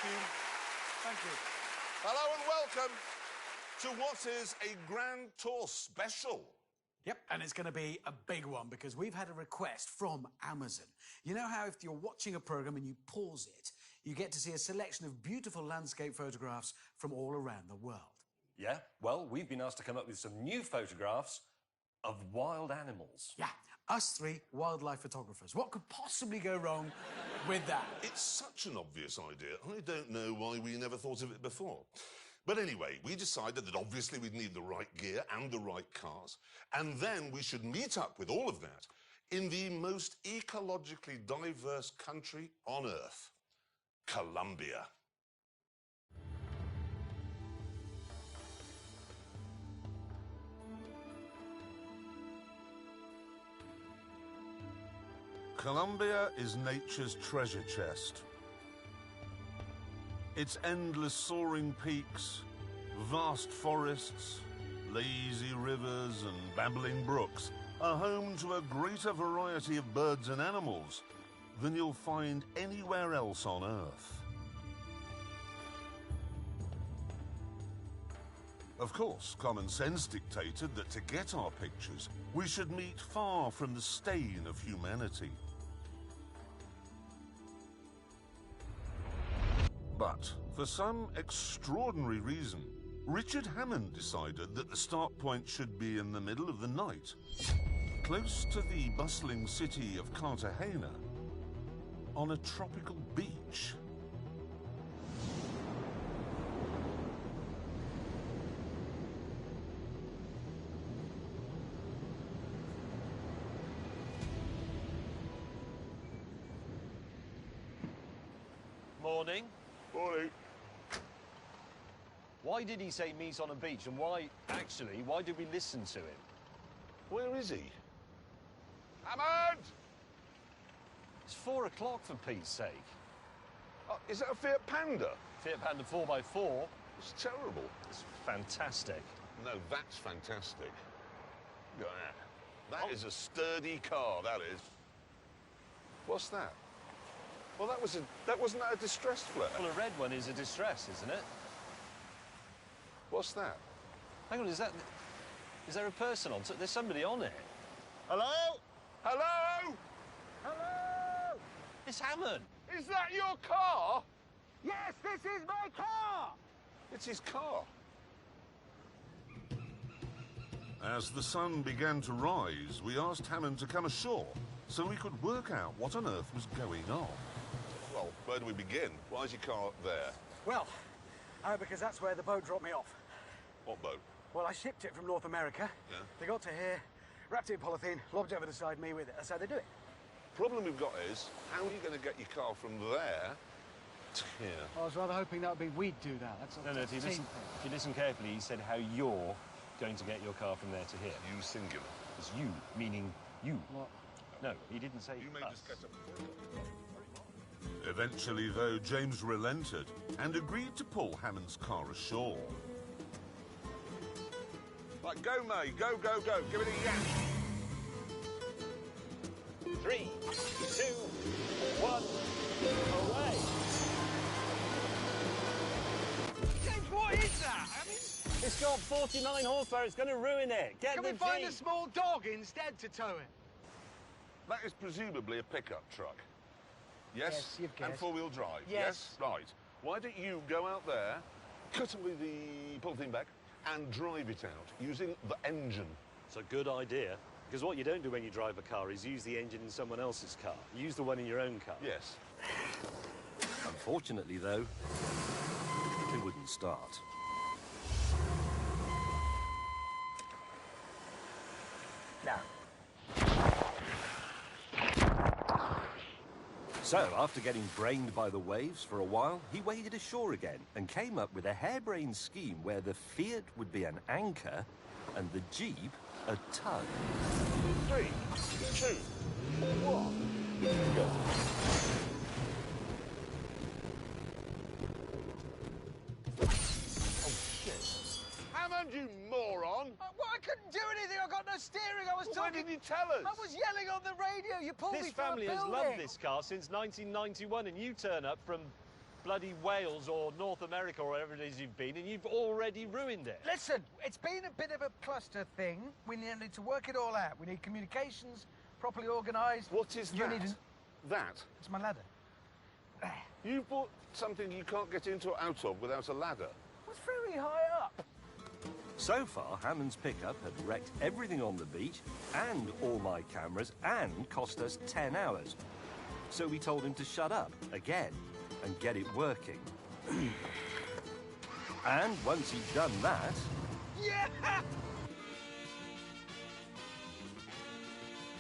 you. Thank you. Hello and welcome to what is a Grand Tour special. Yep, and it's going to be a big one because we've had a request from Amazon. You know how if you're watching a programme and you pause it, you get to see a selection of beautiful landscape photographs from all around the world? Yeah, well, we've been asked to come up with some new photographs of wild animals. Yeah, us three wildlife photographers. What could possibly go wrong with that? It's such an obvious idea. I don't know why we never thought of it before. But anyway, we decided that obviously we'd need the right gear and the right cars, and then we should meet up with all of that in the most ecologically diverse country on Earth, Colombia. Colombia is nature's treasure chest. Its endless soaring peaks, vast forests, lazy rivers and babbling brooks are home to a greater variety of birds and animals than you'll find anywhere else on Earth. Of course, common sense dictated that to get our pictures, we should meet far from the stain of humanity. But, for some extraordinary reason, Richard Hammond decided that the start point should be in the middle of the night, close to the bustling city of Cartagena, on a tropical beach. Morning. Morning. Why did he say meet on a beach, and why did we listen to him? Where is he? Hammond! It's 4 o'clock, for Pete's sake. Oh, is that a Fiat Panda? Fiat Panda 4x4. It's terrible. It's fantastic. No, that's fantastic. Look at that. That is a sturdy car, that is. What's that? Well, wasn't that a distressed flare? Well, a red one is a distress, isn't it? What's that? Hang on, is there a person on? There's somebody on it. Hello? Hello? Hello! It's Hammond. Is that your car? Yes, this is my car! It's his car. As the sun began to rise, we asked Hammond to come ashore so we could work out what on earth was going on. Well, where do we begin? Why is your car there? Well, because that's where the boat dropped me off. What boat? Well, I shipped it from North America. Yeah. They got to here, wrapped it in polythene, lobbed it over the side me with it. That's how they do it. Problem we've got is, how are you going to get your car from there to here? I was rather hoping that would be we'd do that. That's No, if you listen carefully, he said how you're going to get your car from there to here. You singular. It's you, meaning you. What? No, he didn't say You may us. just get a... Eventually, though, James relented and agreed to pull Hammond's car ashore. Right, go, May. Go, go, go. Give it a yak. 3, 2, 1, away! James, what is that? I mean, It's got 49 horsepower, it's going to ruin it. Get can the we find a Jeep. small dog instead to tow it? That is presumably a pickup truck. Yes? Yes, you've And guessed. four-wheel drive? Yes. Right. Why don't you go out there, cut away the polythene bag, and drive it out using the engine? It's a good idea, because what you don't do when you drive a car is use the engine in someone else's car. Use the one in your own car. Yes. Unfortunately, though, it wouldn't start. No. So, after getting brained by the waves for a while, he waded ashore again and came up with a harebrained scheme where the Fiat would be an anchor and the Jeep a tug. 3, 2, 1, go. Hammond, you moron! Well, I couldn't do anything. I got no steering. I was Why talking. didn't you tell us? I was yelling on the radio. You pulled me This from a family has building. loved this car since 1991, and you turn up from bloody Wales or North America or wherever it is you've been, and you've already ruined it. Listen, it's been a bit of a cluster thing. We need to work it all out. We need communications properly organised. What is You that? need That? It's my ladder. You bought something you can't get into or out of without a ladder. It's very high up. So far, Hammond's pickup had wrecked everything on the beach and all my cameras and cost us 10 hours. So we told him to shut up again and get it working. And once he'd done that, Yeah!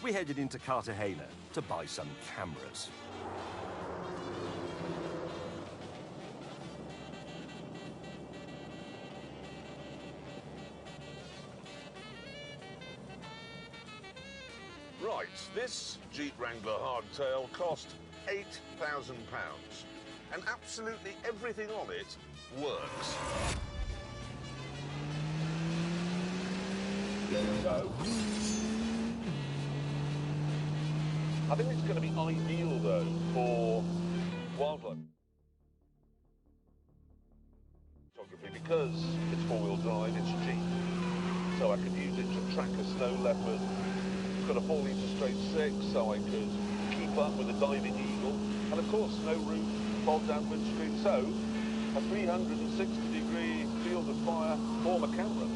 we headed into Cartagena to buy some cameras. Right, this Jeep Wrangler hardtail cost £8,000. And absolutely everything on it works. So, I think it's going to be ideal, though, for wildlife photography because it's four-wheel drive, it's Jeep. So I could use it to track a snow leopard. It's got a 4-litre straight 6, so I could keep up with a diving eagle. And of course, no roof, fold-down windscreen. So, a 360-degree field of fire for my camera.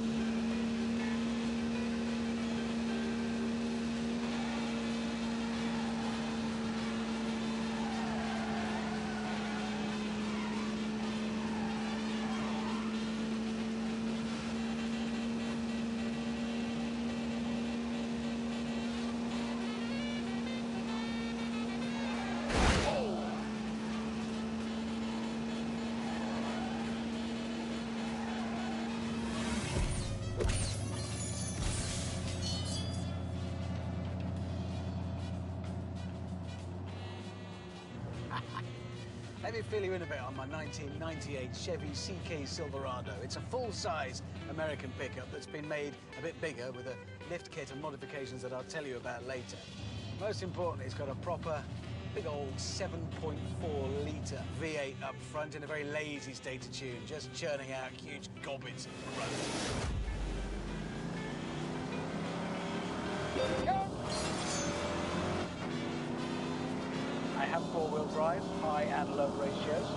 Let me fill you in a bit on my 1998 Chevy CK Silverado. It's a full-size American pickup that's been made a bit bigger with a lift kit and modifications that I'll tell you about later. Most importantly, it's got a proper big old 7.4-litre V8 up front in a very lazy state of tune, just churning out huge gobbets of road. I have four-wheel drive, high and low ratios.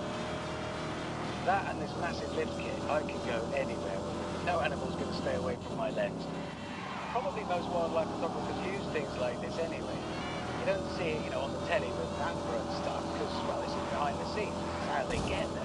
That and this massive lift kit, I can go anywhere with it. No animal's going to stay away from my lens. Probably most wildlife photographers use things like this anyway. You don't see it, on the telly with camera and stuff, because, well, this is behind the scenes. It's how they get there.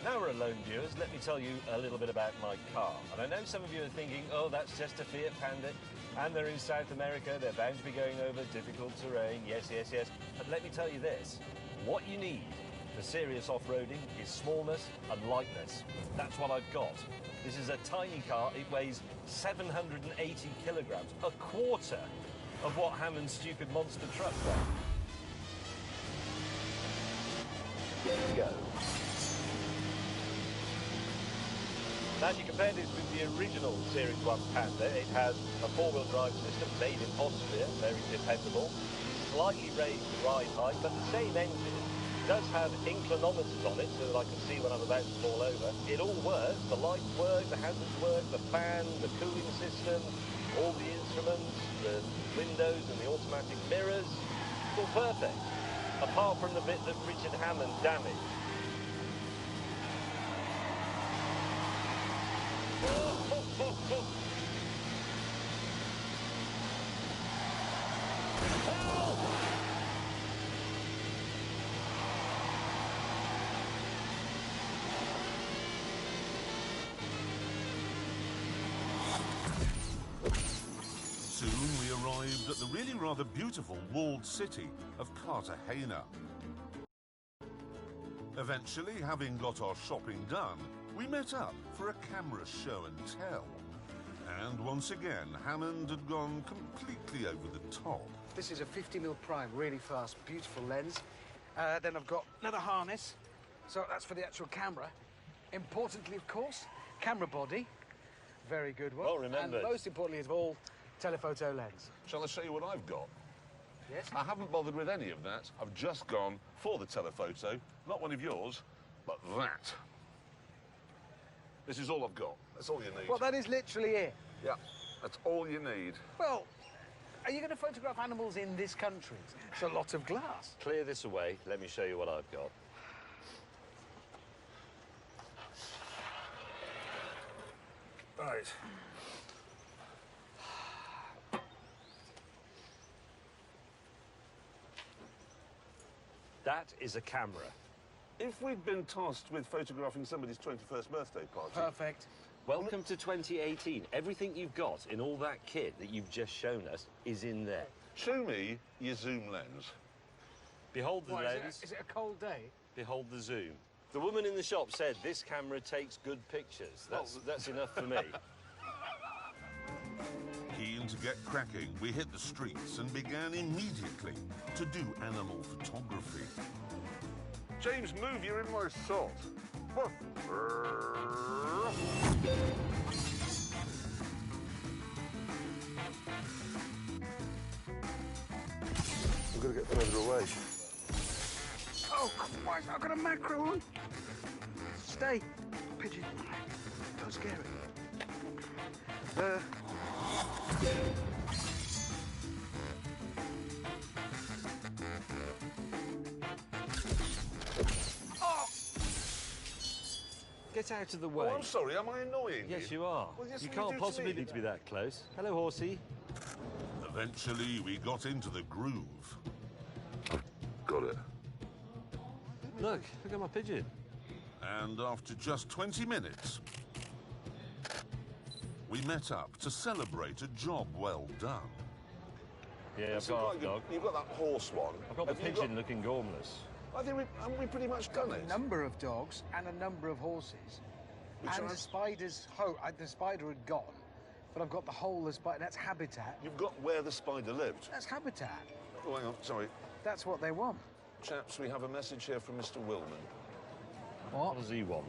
Now we're alone, viewers, let me tell you a little bit about my car. And I know some of you are thinking, oh, that's just a Fiat Panda, and they're in South America, they're bound to be going over difficult terrain, yes, yes, yes. But let me tell you this, what you need for serious off-roading is smallness and lightness. That's what I've got. This is a tiny car, it weighs 780 kilograms, a quarter of what Hammond's stupid monster truck does. Here we go. Now, if you compare this with the original Series 1 Panda, it has a four-wheel drive system made in Austria, very dependable, slightly raised ride height, but the same engine does have inclinometers on it so that I can see when I'm about to fall over. It all works, the lights work, the hazards work, the fan, the cooling system, all the instruments, the windows and the automatic mirrors, it's all perfect, apart from the bit that Richard Hammond damaged. at the really rather beautiful walled city of Cartagena. Eventually, having got our shopping done, we met up for a camera show and tell. And once again, Hammond had gone completely over the top. This is a 50mm prime, really fast, beautiful lens. Then I've got another harness, so that's for the actual camera. Importantly, of course, camera body, very good one. Well remembered. And most importantly of all, telephoto lens. Shall I show you what I've got? Yes? I haven't bothered with any of that. I've just gone for the telephoto, not one of yours, but that. This is all I've got. That's all you need. Well, that is literally it. Yeah, that's all you need. Well, are you going to photograph animals in this country? It's a lot of glass. Clear this away. Let me show you what I've got. Right. That is a camera. If we'd been tasked with photographing somebody's 21st birthday party... Perfect. Welcome to 2018. Everything you've got in all that kit that you've just shown us is in there. Show me your zoom lens. Behold the What, lens. is it a cold day? Behold the zoom. The woman in the shop said this camera takes good pictures. That's enough for me. Keen to get cracking, we hit the streets and began immediately to do animal photography. James, move, you're in my shot. We've got to get further away. Oh, Christ, I've got a macro on. Stay, pigeon. Don't scare it. Oh! Get out of the way. Oh, I'm sorry, am I annoying you? Yes, you are. Well, yes, you what can't do you do to possibly me? need to be that close. Hello, horsey. Eventually, we got into the groove. Got it. Look at my pigeon. And after just 20 minutes, we met up to celebrate a job well done. Yeah, I've So got quite half good. dog. You've got that horse one. I've got the Have you pigeon looking gormless. I think haven't we pretty much done it? A number of dogs and a number of horses. Which and are- the spider's the spider had gone, but I've got the whole of spider. That's habitat. You've got where the spider lived. That's habitat. Oh, hang on, sorry. That's what they want. Chaps, we have a message here from Mr. Willman. What does he want?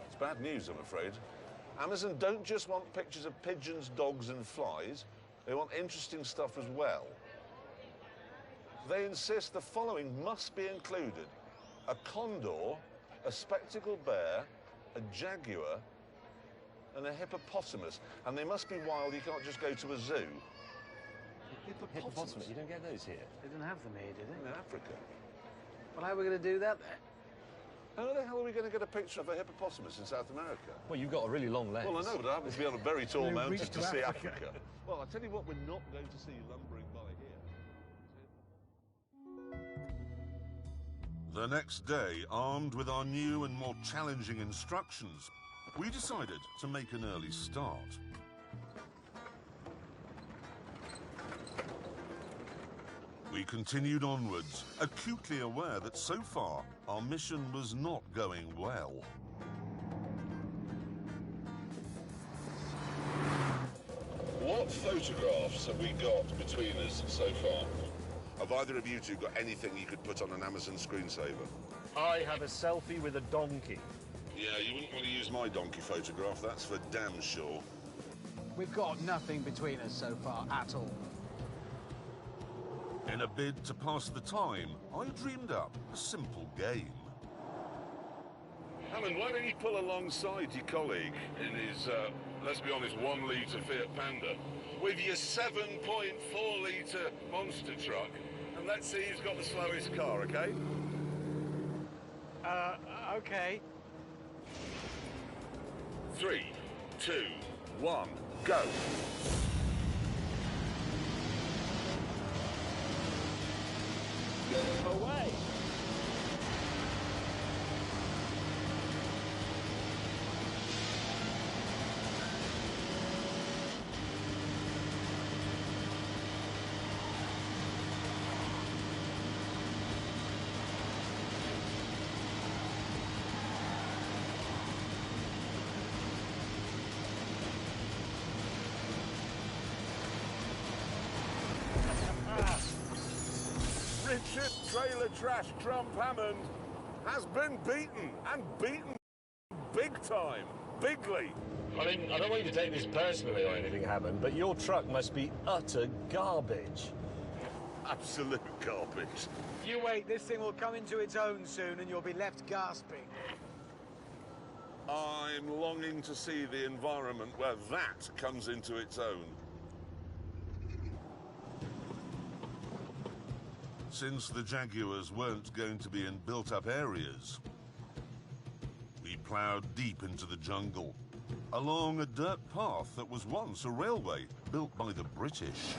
It's bad news, I'm afraid. Amazon don't just want pictures of pigeons, dogs and flies. They want interesting stuff as well. They insist the following must be included. A condor, a spectacled bear, a jaguar and a hippopotamus. And they must be wild, you can't just go to a zoo. Hippopotamus. You don't get those here. They didn't have them here, did In they? Africa. Well, how are we going to do that then? How the hell are we going to get a picture of a hippopotamus in South America? Well, you've got a really long lens. Well, I know, but I happen to be on a very tall We'll mountain reach to to see Africa. Africa. Well, I'll tell you what, we're not going to see lumbering by here. The next day, armed with our new and more challenging instructions, we decided to make an early start. We continued onwards, acutely aware that so far our mission was not going well. What photographs have we got between us so far? Have either of you two got anything you could put on an Amazon screensaver? I have a selfie with a donkey. Yeah, you wouldn't want to use my donkey photograph, that's for damn sure. We've got nothing between us so far at all. In a bid to pass the time, I dreamed up a simple game. Hammond, why don't you pull alongside your colleague in his, let's be honest, 1 litre Fiat Panda with your 7.4 litre monster truck, and let's see who's got the slowest car, okay? Okay. 3, 2, 1, go. Away! Richard Trailer Trash Trump Hammond has been beaten, and beaten big time, bigly. I mean, I don't want you to take this personally or anything, Hammond, but your truck must be utter garbage. Absolute garbage. You wait, this thing will come into its own soon and you'll be left gasping. I'm longing to see the environment where that comes into its own. Since the Jaguars weren't going to be in built-up areas, we ploughed deep into the jungle, along a dirt path that was once a railway built by the British.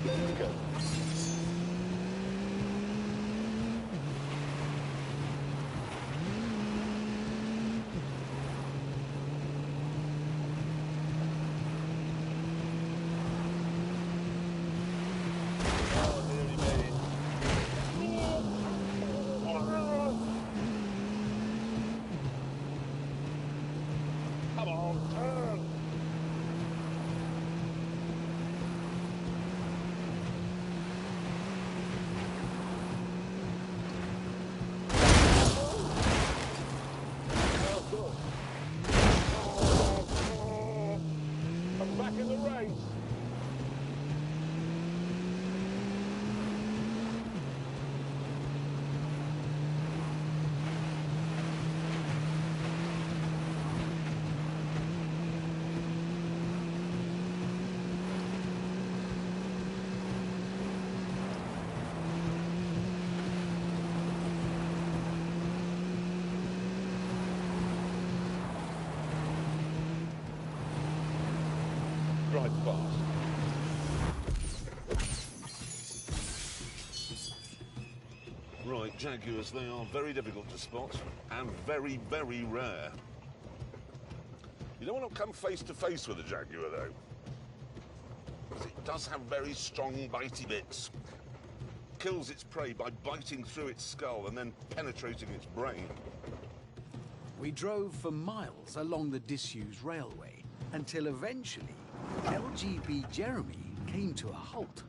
Let's go. Come on, turn! I'm back in the race. Drive fast. Right, Jaguars, they are very difficult to spot and very, very rare. You don't want to come face to face with a Jaguar, though, because it does have very strong bitey bits. Kills its prey by biting through its skull and then penetrating its brain. We drove for miles along the disused railway until eventually LGB Jeremy came to a halt.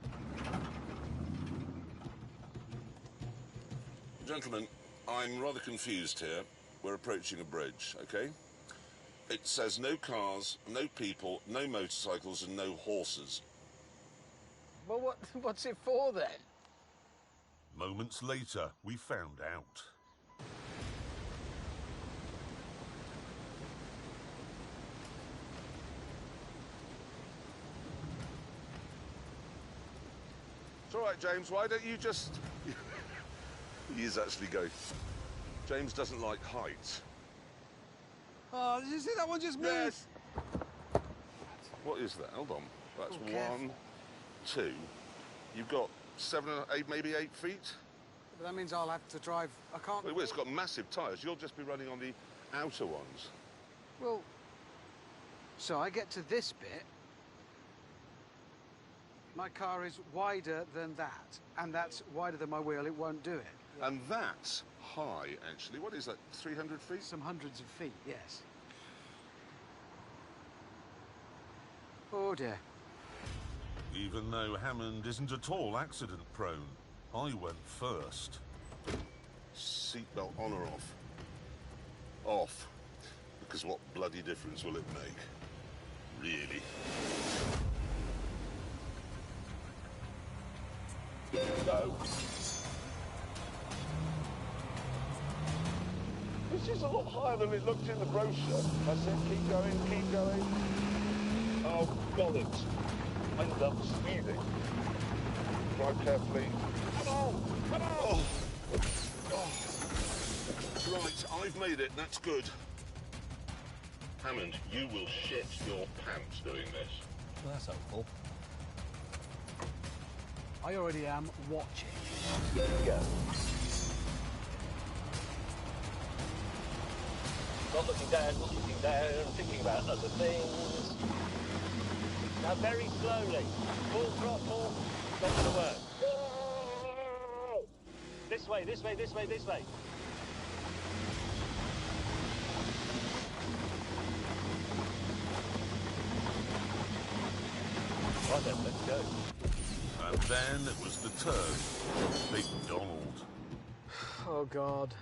Gentlemen, I'm rather confused here. We're approaching a bridge, okay? It says no cars, no people, no motorcycles, and no horses. Well, what's it for then? Moments later, we found out. It's all right, James. Why don't you just... He is actually going. James doesn't like height. Oh, did you see that one just moved? Yes. What is that? Hold on. That's Oh, careful. 1, 2. You've got 7, 8, maybe 8 feet. But that means I'll have to drive. I can't. Wait, it's got massive tyres. You'll just be running on the outer ones. Well, so I get to this bit. My car is wider than that, and that's wider than my wheel. It won't do it. And that's high, actually. What is that, 300 feet? Some hundreds of feet, yes. Oh dear. Even though Hammond isn't at all accident-prone, I went first. Seatbelt on or off? Off. Because what bloody difference will it make? Really? Go. This is a lot higher than it looked in the brochure. I said, keep going, keep going. Oh, bollocks. I ended up speeding. Drive carefully. Come on, come on! Oh. Right, I've made it. That's good. Hammond, you will shit your pants doing this. Well, that's helpful. I already am watching. Go. Not looking down, thinking about other things. Now very slowly. Full throttle, not going to work. This way, this way, this way, this way. Right then, let's go. Then it was the turn of Big Donald. Oh, God.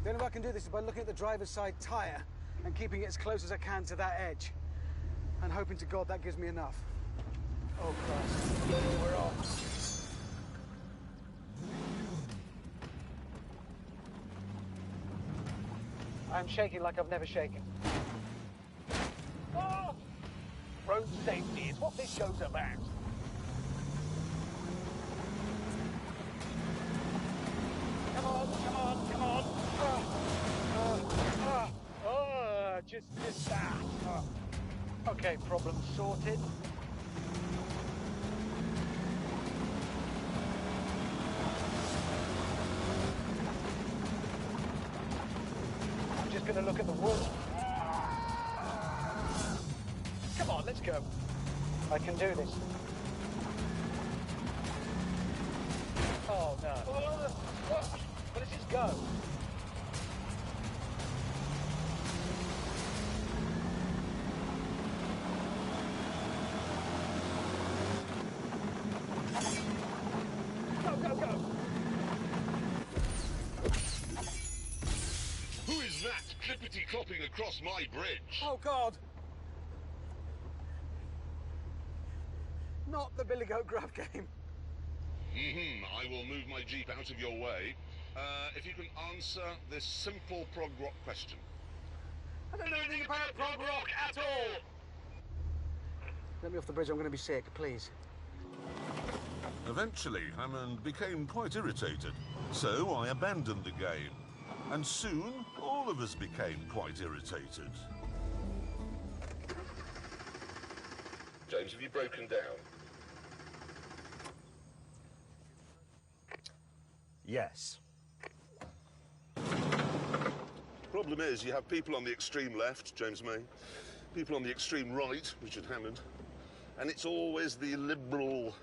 The only way I can do this is by looking at the driver's side tyre and keeping it as close as I can to that edge. And hoping to God that gives me enough. Oh, Christ. We're off. I'm shaking like I've never shaken. Oh! Road safety is what this show's about. Come on, come on, come on. Just that. Okay, problem sorted. I'm just going to look at the wood. Come on, let's go. I can do this. Oh, no. Well, let's just go. Go, go, go. Who is that clippity-clopping across my bridge? Oh, God. Not the Billy Goat Grub game. I will move my Jeep out of your way. If you can answer this simple prog rock question. I don't know anything about prog rock at all. Let me off the bridge, I'm going to be sick, please. Eventually, Hammond became quite irritated, so I abandoned the game. And soon, all of us became quite irritated. James, have you broken down? Yes. Problem is, you have people on the extreme left, James May, people on the extreme right, Richard Hammond, and it's always the liberal,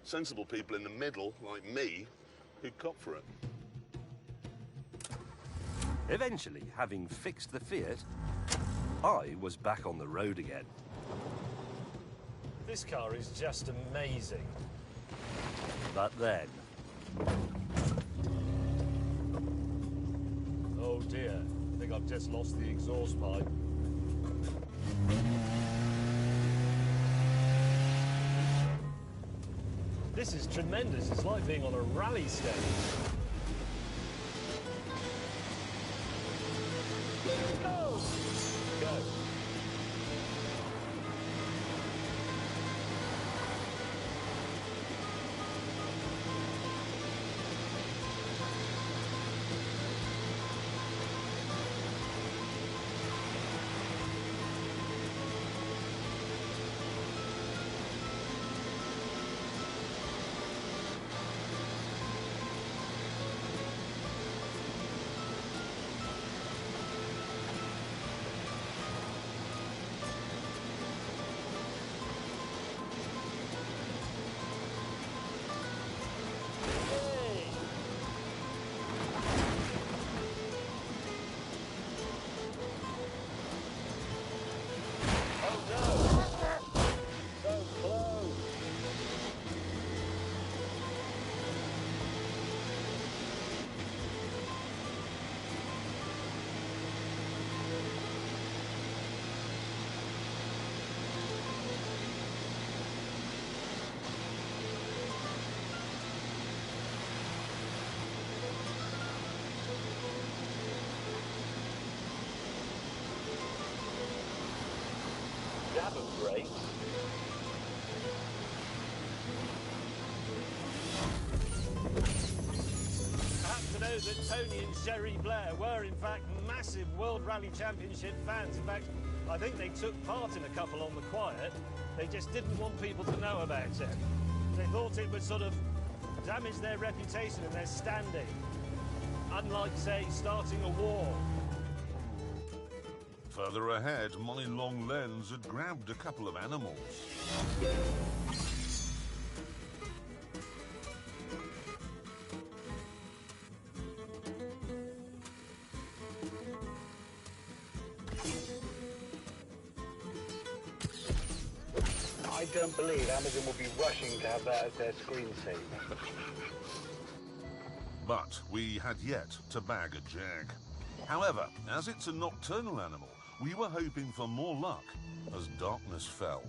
sensible people in the middle, like me, who cop for it. Eventually, having fixed the Fiat, I was back on the road again. This car is just amazing. But then, Oh dear, I think I've just lost the exhaust pipe. This is tremendous. It's like being on a rally stage. Go! Go. That was great. I happen to know that Tony and Sherry Blair were, in fact, massive World Rally Championship fans. In fact, I think they took part in a couple on the quiet. They just didn't want people to know about it. They thought it would sort of damage their reputation and their standing. Unlike, say, starting a war. Further ahead, my long lens had grabbed a couple of animals. don't believe Amazon will be rushing to have that as their screensaver. But we had yet to bag a jag. However, as it's a nocturnal animal, we were hoping for more luck as darkness fell.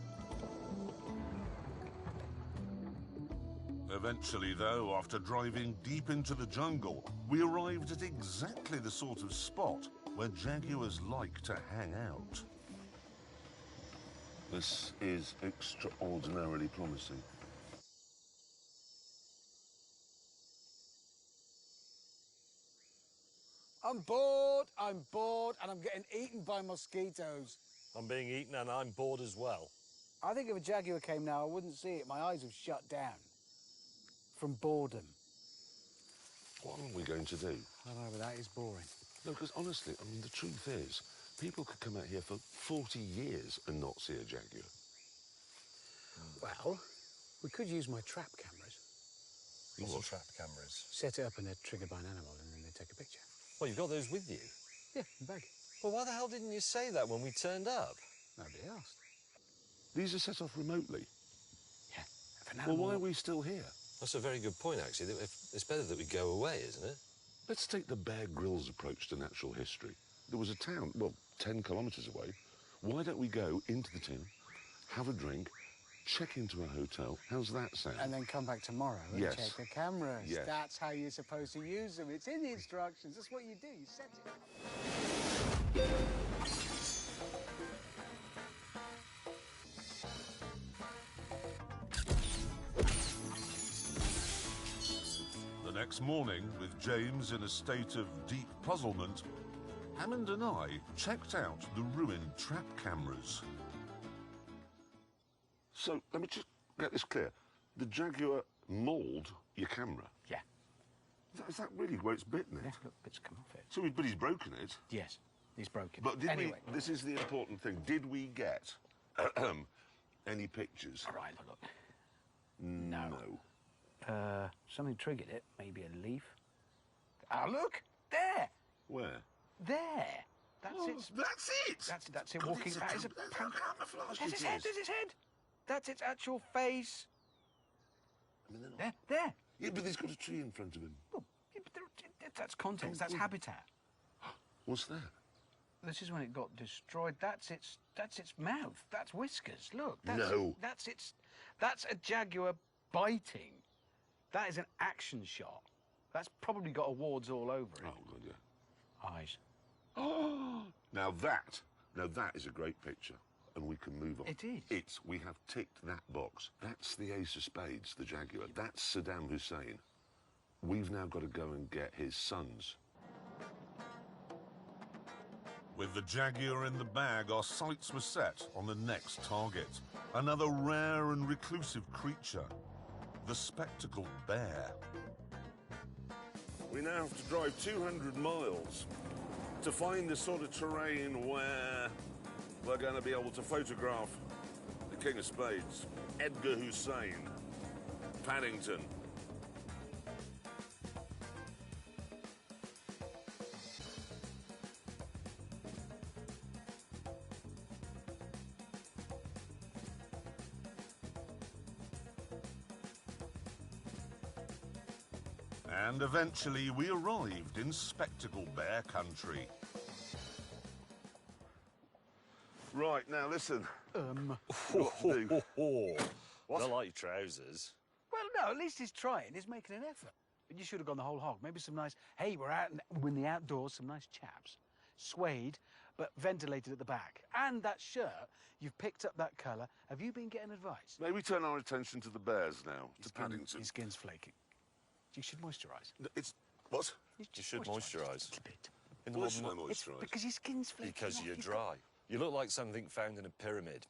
Eventually, though, after driving deep into the jungle, we arrived at exactly the sort of spot where jaguars like to hang out. This is extraordinarily promising. I'm bored, and I'm getting eaten by mosquitoes. I'm being eaten and I'm bored as well. I think if a jaguar came now, I wouldn't see it. My eyes have shut down. From boredom. What are we going to do? I don't know, but that is boring. No, because honestly, I mean, the truth is, people could come out here for 40 years and not see a jaguar. Well, we could use my trap cameras. These are trap cameras. Set it up and they're triggered by an animal and then they take a picture. Well, you've got those with you. Yeah, in the bag. Well, why the hell didn't you say that when we turned up? Nobody asked. These are set off remotely. Yeah. If an Well, animal... why are we still here? That's a very good point, actually. It's better that we go away, isn't it? Let's take the Bear Grylls approach to natural history. There was a town, well, 10 kilometres away. Why don't we go into the town, have a drink, check into a hotel? How's that sound? And then come back tomorrow and Yes. check the cameras. Yes. That's how you're supposed to use them. It's in the instructions. That's what you do. You set it up. The next morning, with James in a state of deep puzzlement, Hammond and I checked out the ruined trap cameras. So, let me just get this clear. The jaguar mauled your camera? Yeah. Is that really where it's bitten it? Yeah, look, bits come off it. So, but he's broken it. Yes, he's broken. But did anyway. this is the important thing. Did we get any pictures? All right, look. No. Something triggered it. Maybe a leaf. Ah, look! There! Where? There! That's Oh, it. that's it! That's it God, walking it's a back. It's a that's prank. how camouflaged There's it its head, is. there's its head! That's its actual face. I mean, they're not- There. Yeah, but he's got a tree in front of him. Oh, yeah, but that's context, that's habitat. What's that? This is when it got destroyed. That's its mouth. That's whiskers. Look. That's, No. That's a jaguar biting. That is an action shot. That's probably got awards all over it. Oh, God, yeah. Eyes. Oh, now that is a great picture, and we can move on. It is. We have ticked that box. That's the ace of spades, the jaguar. That's Saddam Hussein. We've now got to go and get his sons. With the jaguar in the bag, our sights were set on the next target. Another rare and reclusive creature, the spectacled bear. We now have to drive 200 miles to find the sort of terrain where we're going to be able to photograph the King of Spades, Edgar Hussein, Paddington. And eventually we arrived in Spectacle Bear country. Right, now listen. I like trousers. Well, no, at least he's trying. He's making an effort. But you should have gone the whole hog. Maybe some nice, hey, we're out in the outdoors, some nice chaps. Suede, but ventilated at the back. And that shirt, you've picked up that colour. Have you been getting advice? Maybe turn our attention to the bears now, to Paddington. His skin's flaking. You should moisturise. It's... What? You should moisturise. A little bit. In the Why modern should I world. moisturise? Because your skin's flaking. Because off. you're You've dry. You look like something found in a pyramid.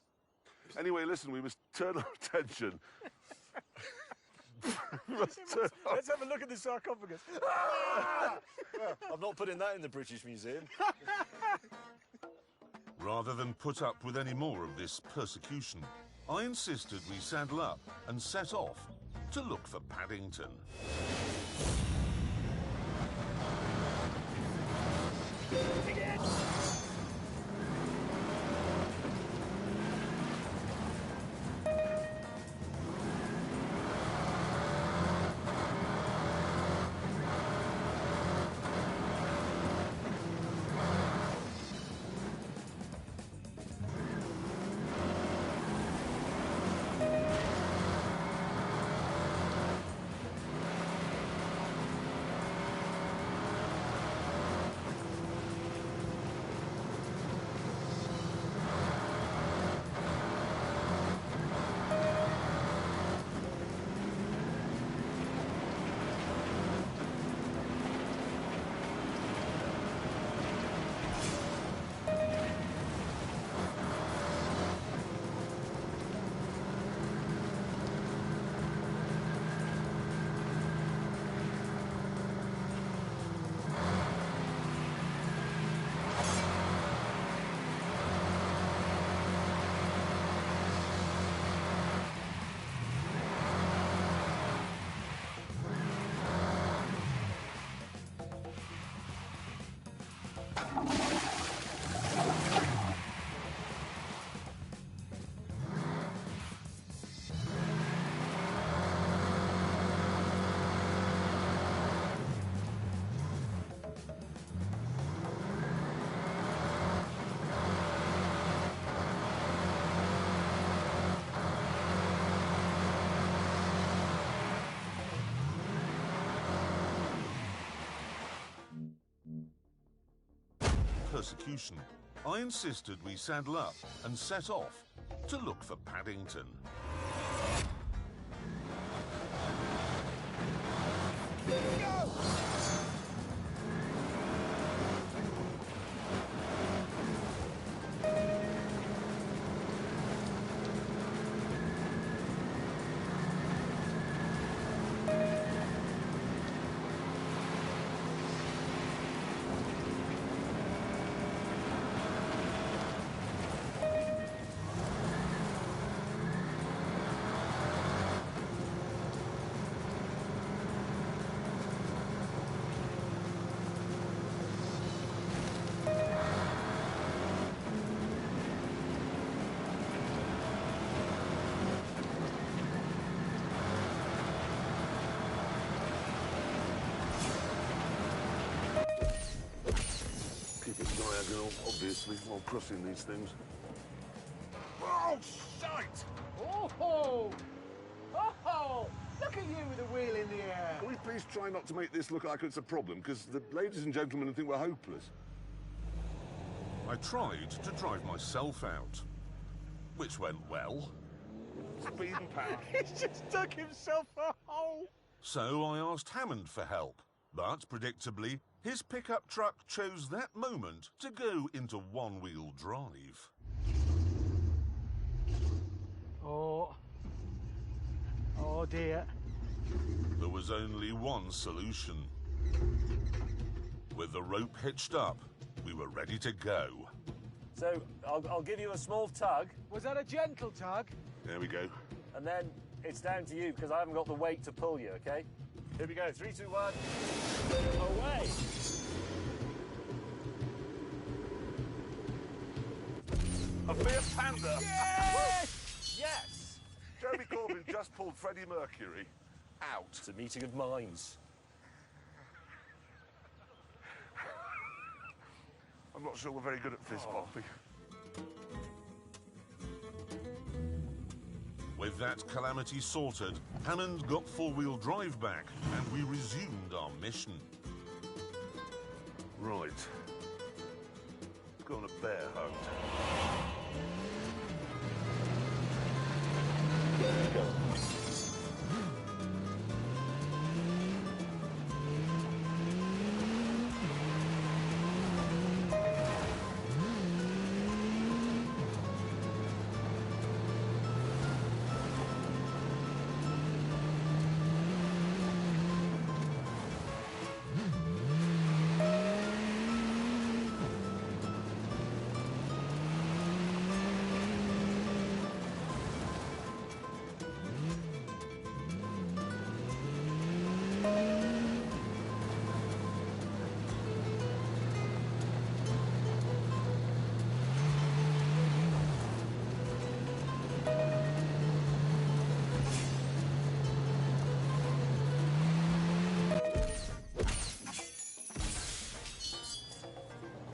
Anyway, listen, we must turn our attention. Let's have a look at the sarcophagus. I'm not putting that in the British Museum. Rather than put up with any more of this persecution, I insisted we saddle up and set off to look for Paddington. persecution, I insisted we saddle up and set off to look for Paddington. Keep it diagonal, obviously, while crossing these things. Oh, shite! Oh! Oh! Look at you with a wheel in the air. Can we please try not to make this look like it's a problem, because the ladies and gentlemen think we're hopeless. I tried to drive myself out, which went well. Speed and power. He's just dug himself a hole. So I asked Hammond for help, but predictably, his pickup truck chose that moment to go into one-wheel drive. Oh. Oh, dear. There was only one solution. With the rope hitched up, we were ready to go. So, I'll give you a small tug, Was that a gentle tug? There we go. and then it's down to you, because I haven't got the weight to pull you, OK? Here we go. 3, 2, 1. Away! A Fiat Panda! Yes! Yes! Jeremy Corbyn just pulled Freddie Mercury out. It's a meeting of minds. I'm not sure we're very good at fist bumping. With that calamity sorted, Hammond got four-wheel drive back, and we resumed our mission. Right. Let's go on a bear hunt.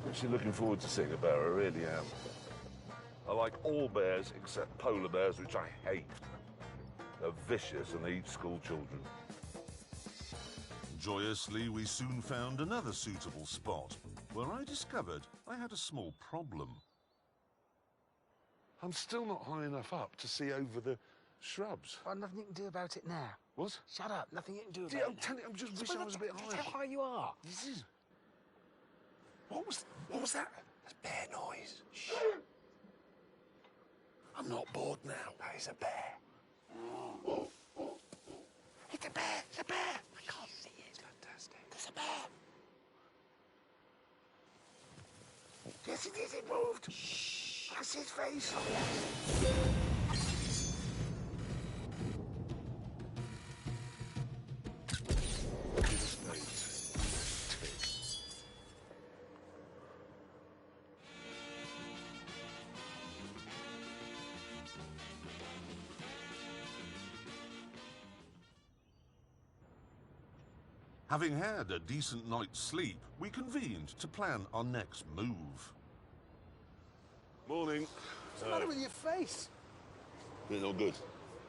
Actually looking forward to seeing a bear, I really am. I like all bears except polar bears, which I hate. They're vicious and they eat school children. Joyously, we soon found another suitable spot, where I discovered I had a small problem. I'm still not high enough up to see over the shrubs. Well, nothing you can do about it now. What? Shut up. Nothing you can do about Yeah, it. I just wish I was a bit higher. How high you are. What was that? That's bear noise. Shh. I'm not bored now. That is a bear. It's a bear. It's a bear. I can't see it. It's fantastic. There's a bear. Yes, it is. It moved. Shh. That's his face. Oh, yes. Having had a decent night's sleep, we convened to plan our next move. Morning. What's the matter with your face? It's all good.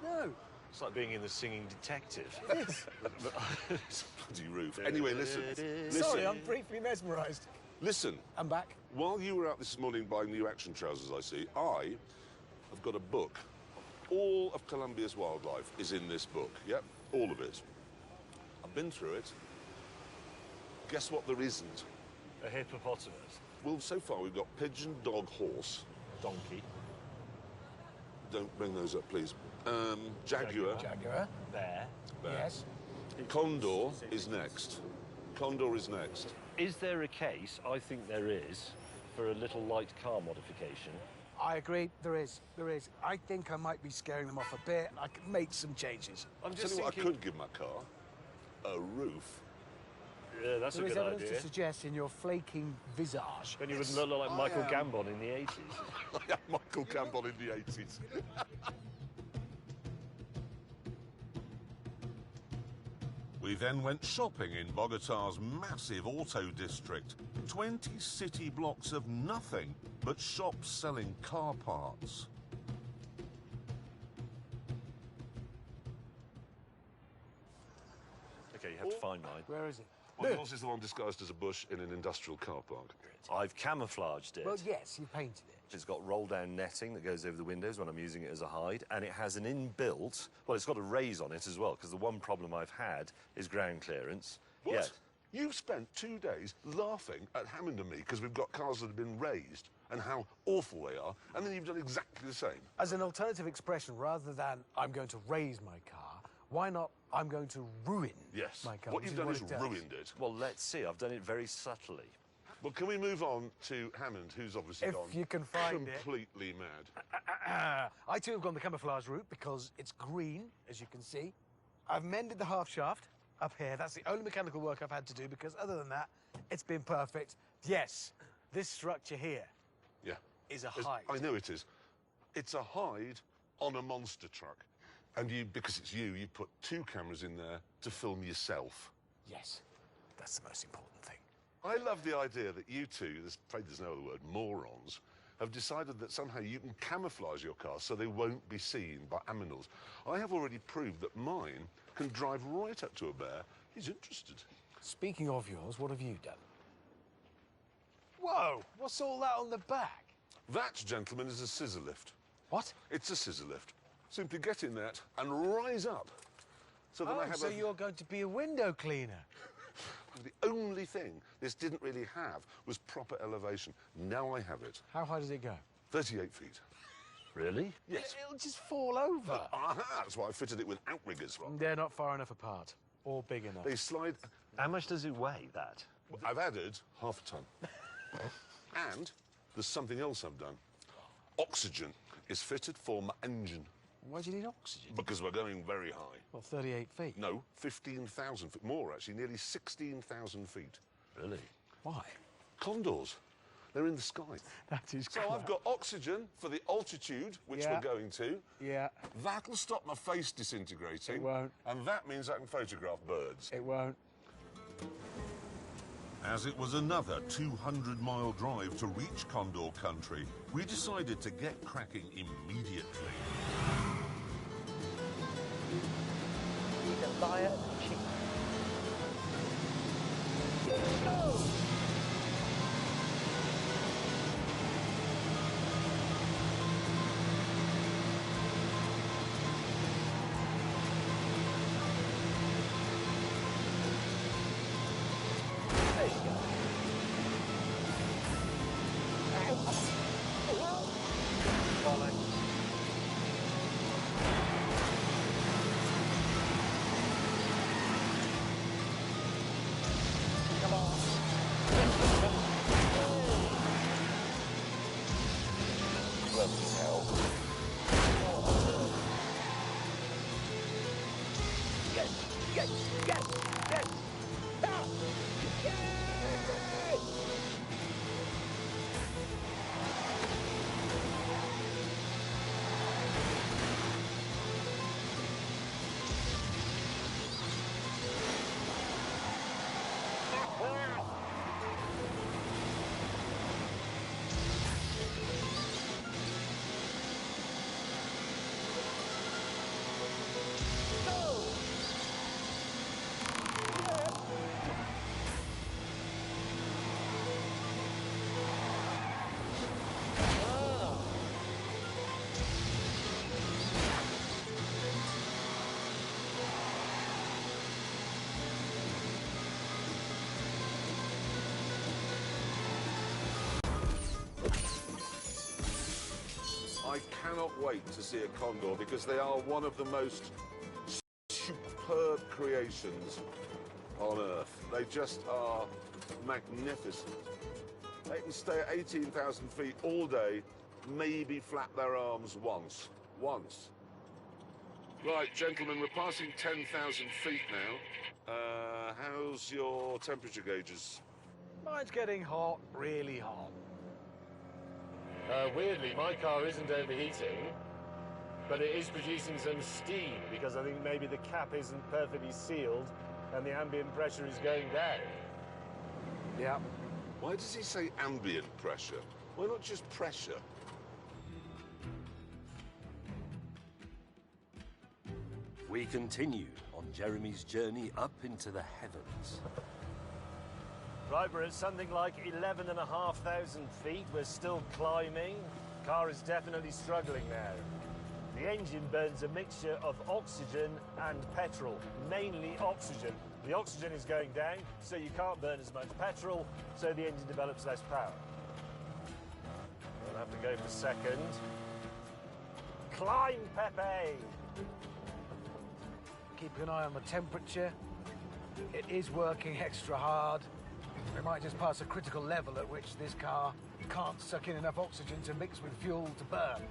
No. It's like being in The Singing Detective. Bloody roof. Anyway, listen. Sorry, I'm briefly mesmerised. Listen, I'm back. while you were out this morning buying new action trousers, I see, I have got a book. All of Colombia's wildlife is in this book. Yep, all of it. I've been through it. Guess what there isn't? A hippopotamus. Well, so far we've got pigeon, dog, horse. Donkey. Don't bring those up, please. Jaguar. Jaguar. Bear. Yes. Condor is next. Condor is next. Is there a case, I think there is, for a little light car modification? I agree, there is. There is. I think I might be scaring them off a bit, and I can make some changes. I'm Tell just you what I thinking... could give my car? A roof. Yeah, that's There a is good evidence idea. to suggest in your flaking visage. Then you wouldn't look like Michael Gambon in the 80s. I am Michael Gambon in the 80s. We then went shopping in Bogota's massive auto district. 20 city blocks of nothing but shops selling car parts. Okay, you have to find mine. Where is it? Well, yours is the one disguised as a bush in an industrial car park. I've camouflaged it. Well, yes, you painted it. It's got roll-down netting that goes over the windows when I'm using it as a hide, and it has an inbuilt... Well, it's got a raise on it as well, because the one problem I've had is ground clearance. What? Yeah. You've spent 2 days laughing at Hammond and me because we've got cars that have been raised and how awful they are, and then you've done exactly the same. As an alternative expression, rather than I'm going to raise my car, why not I'm going to ruin Yes. my car? What which you've done is it does. ruined it. Well, let's see. I've done it very subtly. Well, can we move on to Hammond, who's obviously If gone you can find it. completely mad? I too have gone the camouflage route because it's green, as you can see. I've mended the half shaft up here. That's the only mechanical work I've had to do because other than that, it's been perfect. Yes, this structure here Yeah. is a It's- hide. I know it is. It's a hide on a monster truck. And you, because it's you put 2 cameras in there to film yourself. Yes, that's the most important thing. I love the idea that you two, afraid there's no other word, morons, have decided that somehow you can camouflage your car so they won't be seen by animals. I have already proved that mine can drive right up to a bear. He's interested. Speaking of yours, what have you done? Whoa, what's all that on the back? That, gentlemen, is a scissor lift. What? It's a scissor lift. Simply get in that and rise up. So then I have so you're going to be a window cleaner. The only thing this didn't really have was proper elevation. Now I have it. How high does it go? 38 feet. Really? Yes. It'll just fall over. Aha, that's why I fitted it with outriggers. They're not far enough apart or big enough. They slide... How much does it weigh, that? I've added half a ton. And there's something else I've done. Oxygen is fitted for my engine. Why do you need oxygen? Because we're going very high. Well, 38 feet. No, 15,000 feet. More, actually, nearly 16,000 feet. Really? Why? Condors. They're in the sky. That is So I've got oxygen for the altitude, which Yeah. we're going to. Yeah, That'll stop my face disintegrating. It won't. And that means I can photograph birds. it won't. As it was another 200-mile drive to reach Condor Country, we decided to get cracking immediately. He's a liar and a cheat. There you go. Bollocks. Come on. Bloody hell. Yes, yes, yes, yes. Ah! Yes! I cannot wait to see a Condor because they are one of the most superb creations on Earth. They just are magnificent. They can stay at 18,000 feet all day, maybe flap their arms once. Once. Right, gentlemen, we're passing 10,000 feet now. How's your temperature gauges? Mine's getting hot, really hot. Weirdly, my car isn't overheating, but it is producing some steam because I think maybe the cap isn't perfectly sealed and the ambient pressure is going down. Yeah. Why does he say ambient pressure? Why not just pressure? We continue on Jeremy's journey up into the heavens. Right, we're at something like 11,500 feet. We're still climbing. Car is definitely struggling now. The engine burns a mixture of oxygen and petrol, mainly oxygen. The oxygen is going down, so you can't burn as much petrol, so the engine develops less power. We'll have to go for second. Climb, Pepe! Keep an eye on the temperature. It is working extra hard. We might just pass a critical level at which this car can't suck in enough oxygen to mix with fuel to burn.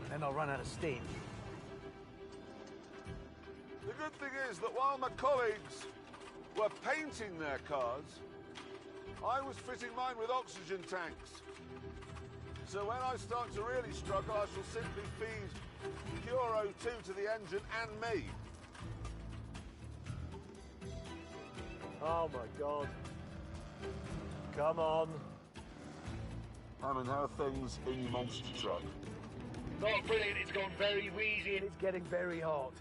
And then I'll run out of steam. The good thing is that while my colleagues were painting their cars, I was fitting mine with oxygen tanks. So when I start to really struggle, I shall simply feed pure O2 to the engine and me. Oh my God. Come on. Hammond, how are things in your monster truck? Not brilliant, it's gone very wheezy and It's getting very hot.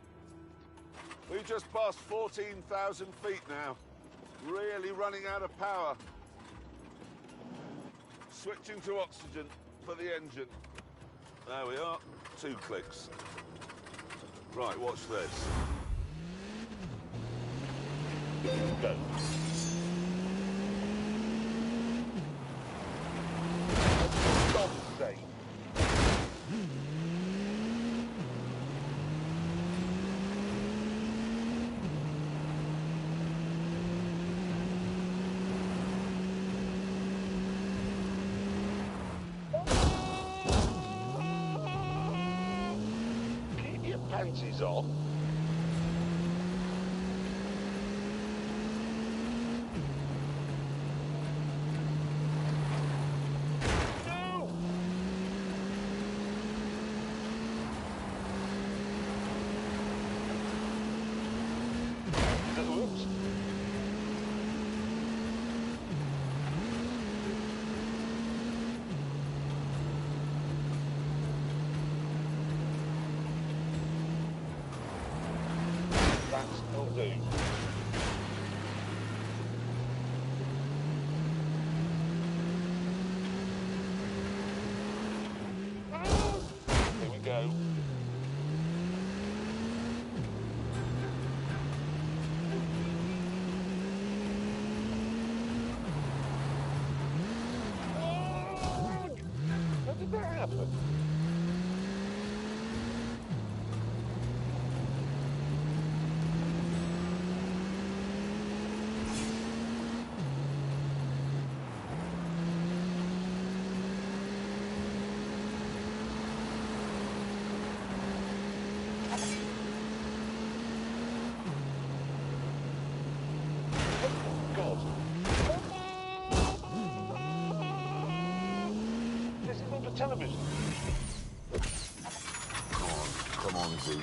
We just passed 14,000 feet now. Really running out of power. Switching to oxygen for the engine. There we are. 2 clicks. Right, watch this. go. For God's sake. Keep your panties off. Oops. That'll do. Here we go. How did that happen? God. This is on the television. Come on, Z.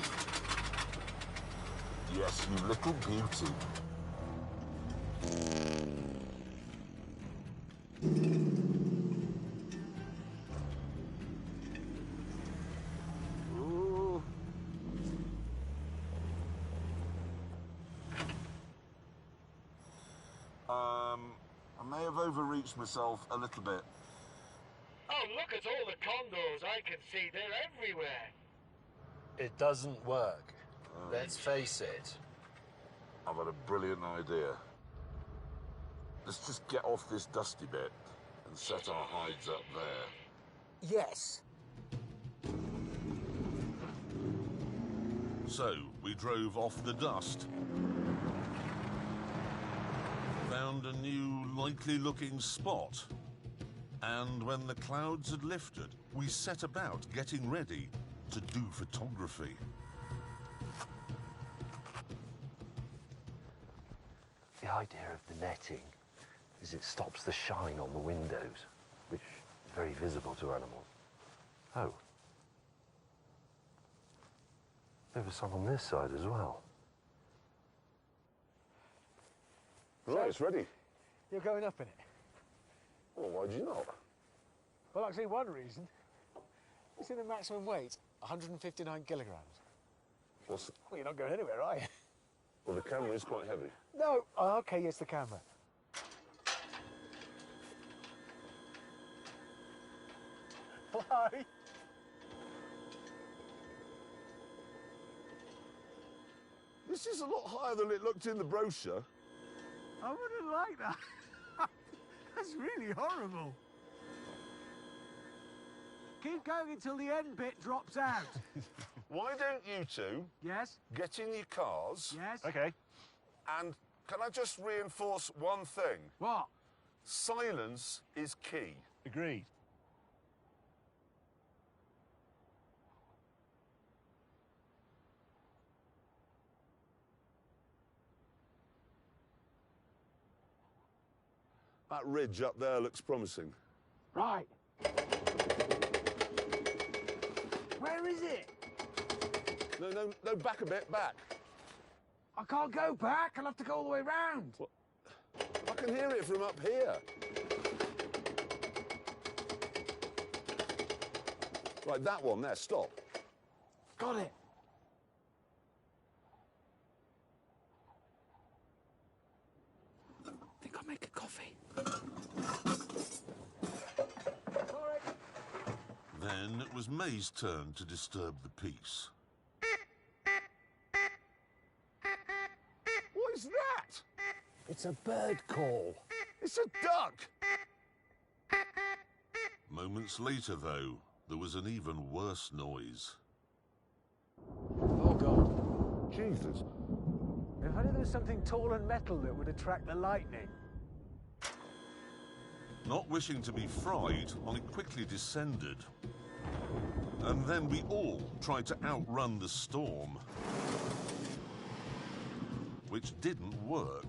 Yes, you little beauty. Ooh. I may have overreached myself a little bit. Oh, look at all the condors I can see. They're everywhere. It doesn't work. Let's face it. I've got a brilliant idea. Let's just get off this dusty bit and set our hides up there. Yes. So we drove off the dust, found a new likely-looking spot, and when the clouds had lifted, we set about getting ready to do photography. The idea of the netting is it stops the shine on the windows, which is very visible to animals. Oh. There was some on this side as well. Right, it's ready. You're going up in it? Well, why'd you not? Well, I've seen one reason. You see the maximum weight? 159 kilograms. What's... Well, you're not going anywhere, are you? Well, the camera is quite heavy. No. Oh, OK, yes, the camera. Fly. This is a lot higher than it looked in the brochure. I wouldn't like that. That's really horrible. Keep going until the end bit drops out. Why don't you two Yes? get in your cars? Yes? Okay. And can I just reinforce one thing? What? Silence is key. Agreed. That ridge up there looks promising. Right. Where is it? No, back a bit, back. I can't go back. I'll have to go all the way round. What? I can hear it from up here. Right, that one there, stop. Got it. I think I'll make a coffee. Sorry. Then it was May's turn to disturb the peace. What is that? It's a bird call. It's a duck! Moments later, though, there was an even worse noise. Oh, God. Jesus. If only there was something tall and metal that would attract the lightning. Not wishing to be fried, I quickly descended. And then we all tried to outrun the storm. Which didn't work.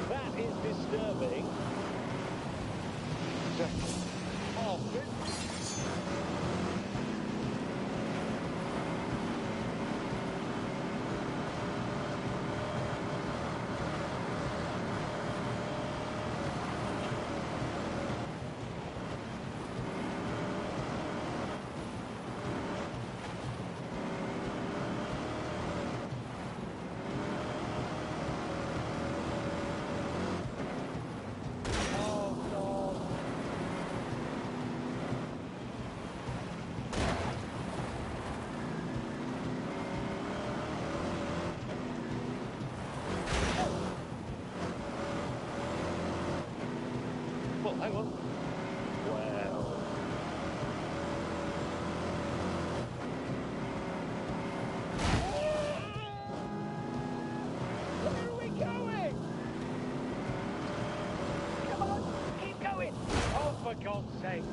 That is disturbing. Oh, well, hang on. Wow. Where are we going? Come on, keep going. Oh, for God's sake.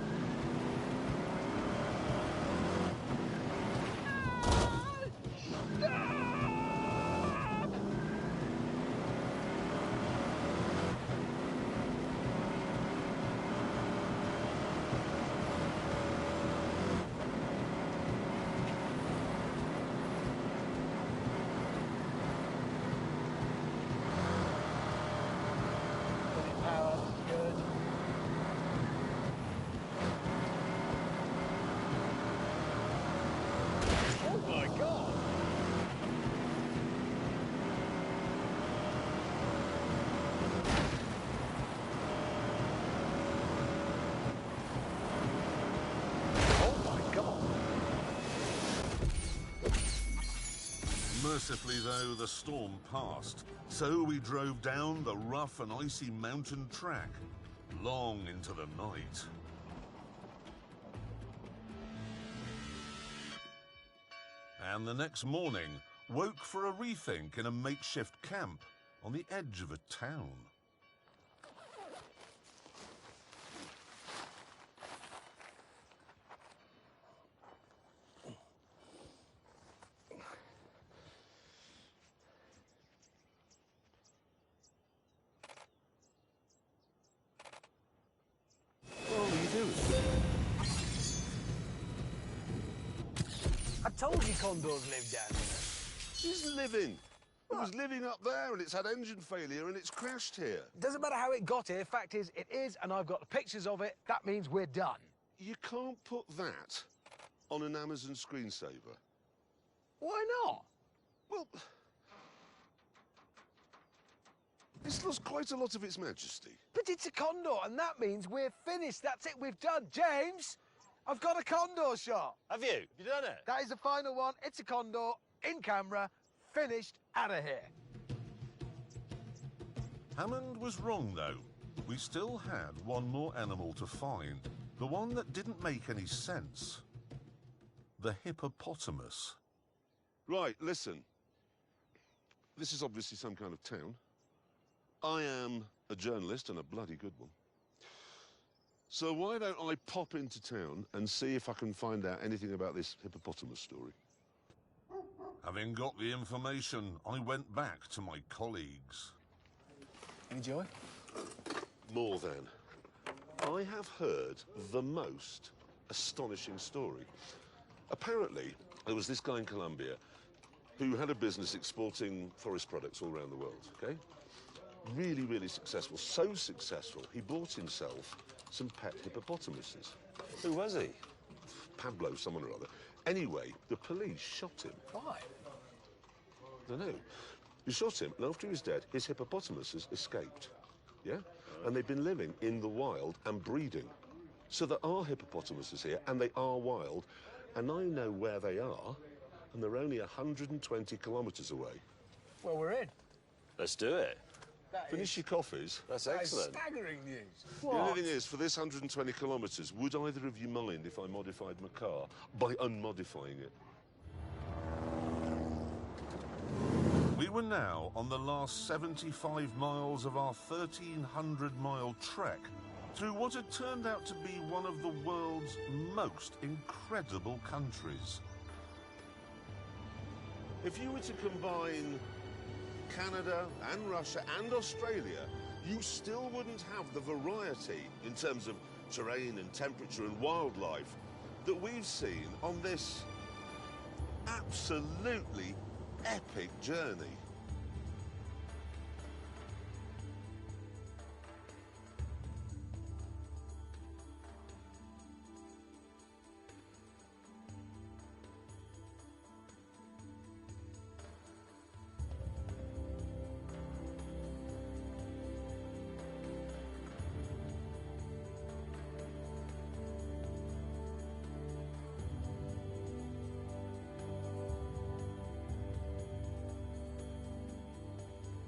Power, good. Mercifully, though, the storm passed, so we drove down the rough and icy mountain track, long into the night. And the next morning, woke for a rethink in a makeshift camp on the edge of a town. What are you doing? I told you condors live down here. He's living. It was living up there, and it's had engine failure, and it's crashed here. Doesn't matter how it got here. Fact is, it is, and I've got pictures of it. That means we're done. You can't put that on an Amazon screensaver. Why not? Well, it's lost quite a lot of its majesty. But it's a condor, and that means we're finished. That's it, we've done. James, I've got a condor shot. Have you? Have you done it? That is the final one. It's a condor, in camera, finished, out of here. Hammond was wrong, though. We still had one more animal to find. The one that didn't make any sense. The hippopotamus. Right, listen. This is obviously some kind of town. I am a journalist, and a bloody good one. So why don't I pop into town and see if I can find out anything about this hippopotamus story? Having got the information, I went back to my colleagues. Any joy? More than. I have heard the most astonishing story. Apparently, there was this guy in Colombia who had a business exporting forest products all around the world, okay? Really, really successful. So successful, he bought himself some pet hippopotamuses. Who was he? Pablo, someone or other. Anyway, the police shot him. Why? I don't know. They shot him, and after he was dead, his hippopotamuses escaped. Yeah? And they've been living in the wild and breeding. So there are hippopotamuses here, and they are wild, and I know where they are, and they're only 120 kilometres away. Well, we're in. Let's do it. Finish your coffees. That's That is excellent. staggering news. The only thing is, for this 120 kilometres, would either of you mind if I modified my car by unmodifying it? We were now on the last 75 miles of our 1,300-mile trek through what had turned out to be one of the world's most incredible countries. If you were to combine Canada and Russia and Australia, you still wouldn't have the variety in terms of terrain and temperature and wildlife that we've seen on this absolutely epic journey.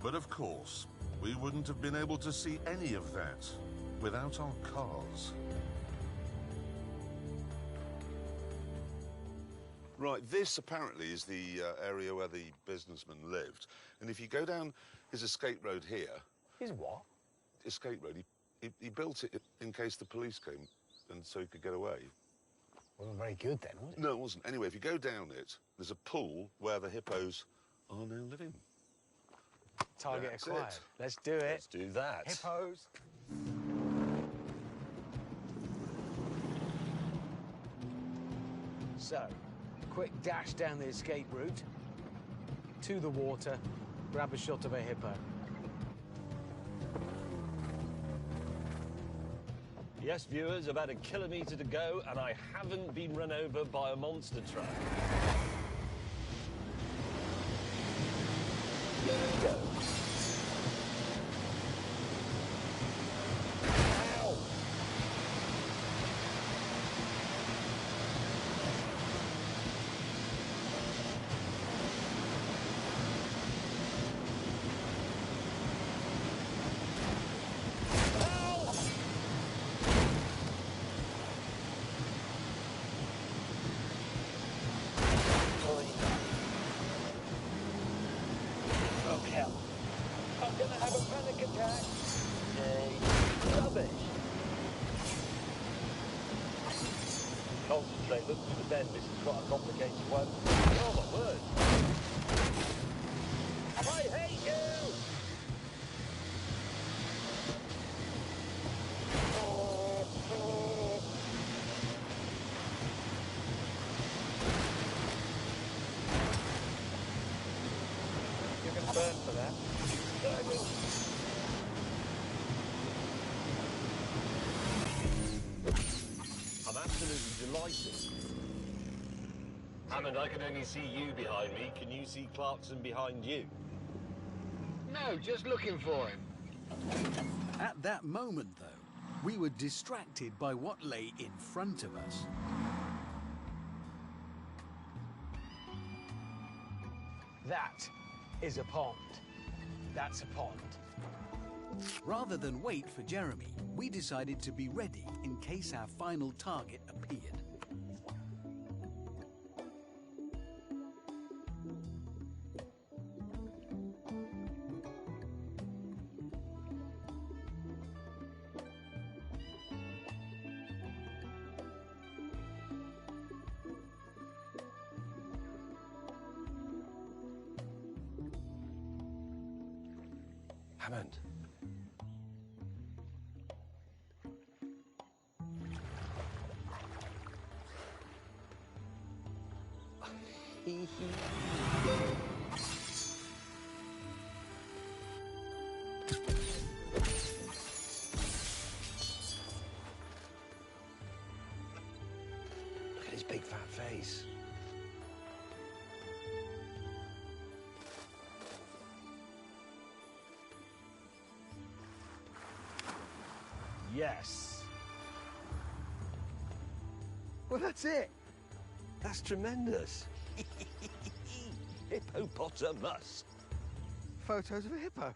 But of course, we wouldn't have been able to see any of that without our cars. Right, this apparently is the area where the businessman lived. And if you go down his escape road here... Is what? Escape road, he built it in case the police came, and so he could get away. Wasn't very good then, was it? No, it wasn't. Anyway, if you go down it, there's a pool where the hippos are now living. Target That's acquired. it. Let's do it. Let's do that. Hippos. So, quick dash down the escape route, to the water, grab a shot of a hippo. Yes, viewers, about a kilometre to go, and I haven't been run over by a monster truck. Here we go. Ow! say, look through the bend. This is quite a complicated one. Oh, my word. I hate you! You're going to burn for that. I'm absolutely delighted. Hammond, I can only see you behind me. Can you see Clarkson behind you? No, just looking for him. At that moment, though, we were distracted by what lay in front of us. That is a pond. That's a pond. Rather than wait for Jeremy, we decided to be ready in case our final target appeared. Hammond. Look at his big fat face. Yes. Well, that's it. That's tremendous. Hippopotamus. Photos of a hippo.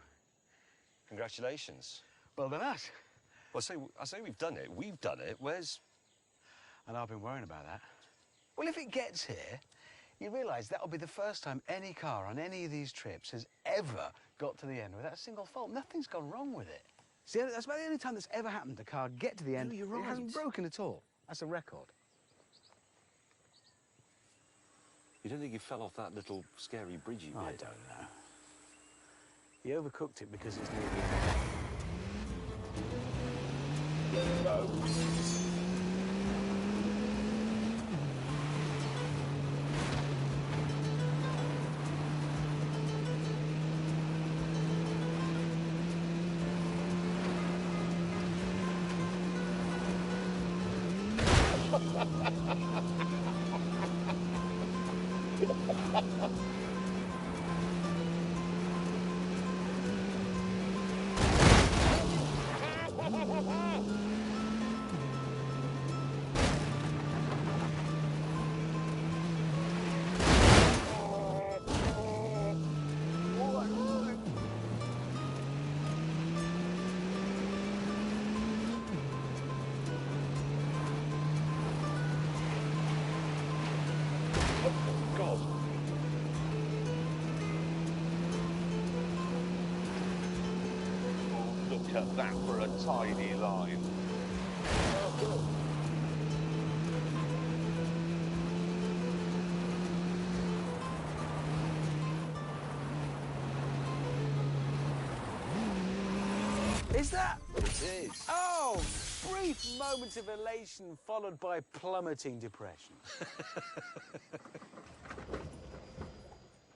Congratulations. Well done us. Well, I say we've done it. We've done it. Where's... And I've been worrying about that. Well, if it gets here, you realise that'll be the first time any car on any of these trips has ever got to the end without a single fault. Nothing's gone wrong with it. See, that's about the only time that's ever happened. A car get to the end, you're it hasn't right. broken at all. That's a record. You don't think he fell off that little scary bridgey bit? I don't know. He overcooked it because it's nearly... God. Look at that for a tiny line. Is that? It is. Oh, brief moment of elation followed by plummeting depression.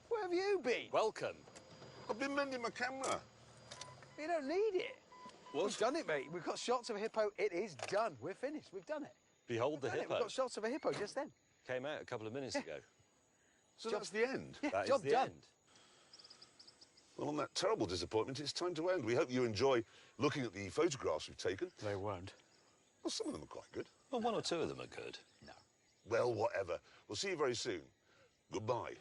Where have you been? Welcome. I've been mending my camera. You don't need it. What? We've done it, mate. We've got shots of a hippo. It is done. We're finished. We've done it. Behold the Done it. hippo. We've got shots of a hippo just then. Came out a couple of minutes ago. So that's the end. Yeah, That is job the done. end. Well, on that terrible disappointment, it's time to end. We hope you enjoy looking at the photographs we've taken. They won't. Well, some of them are quite good. Well, one or two of them are good. No. Well, whatever. We'll see you very soon. Goodbye.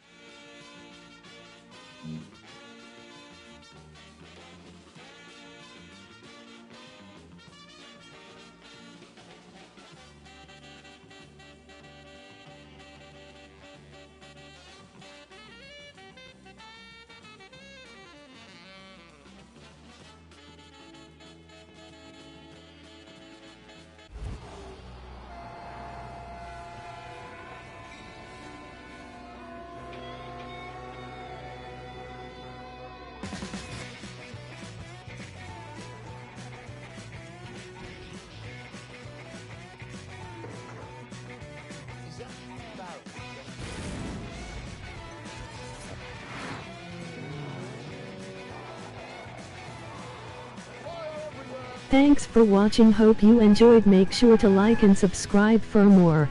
Thanks for watching, hope you enjoyed. Make sure to like and subscribe for more.